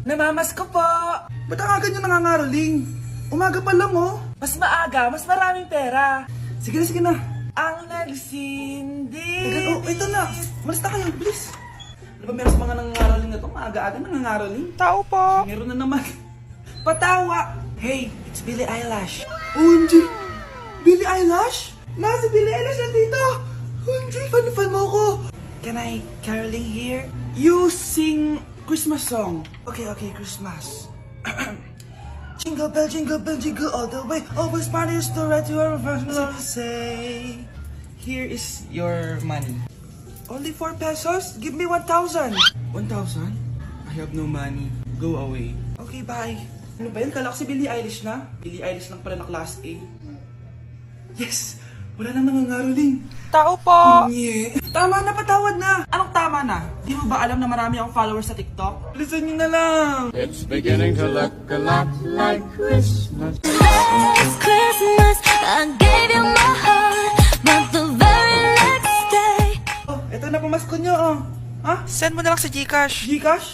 Namamas ko po. Ba't ang aga nyo nangangaroling? Umaga pa lang, oh. Mas maaga, mas maraming pera. Sige na, sige na. Ang nagsindi. Oh, ito na. Malis na kayo, please. Ano ba meron sa mga nangangaroling na to? Maaga-aga nangangaroling. Tao po. Meron na naman. Patawa. Hey, it's Billie Eilish. OMG! Billie Eilish? Nasa Billie Eilish nandito! OMG, fan mo ko! Can I caroling here? You sing Christmas song. Okay, Christmas. Jingle bell, jingle all the way. Always parties to ride to our first love. Say, here is your money. Only 4 pesos? Give me 1,000. 1,000? I have no money. Go away. Okay, bye. Ano ba yan? Kala ko si Billie Eilish na. Billie Eilish lang pala na class A. Yes! Wala nang nangangaroling. Tao po. Yeah. Tama na, patawad na. Anong tama na? Di mo ba alam na marami akong followers sa TikTok? Listen nyo na lang. It's beginning to look a lot like Christmas. Last Christmas, I gave you my heart, but the very next day, Oh, eto na pamasko nyo, oh. Ha? Send mo na lang sa Gcash. Gcash?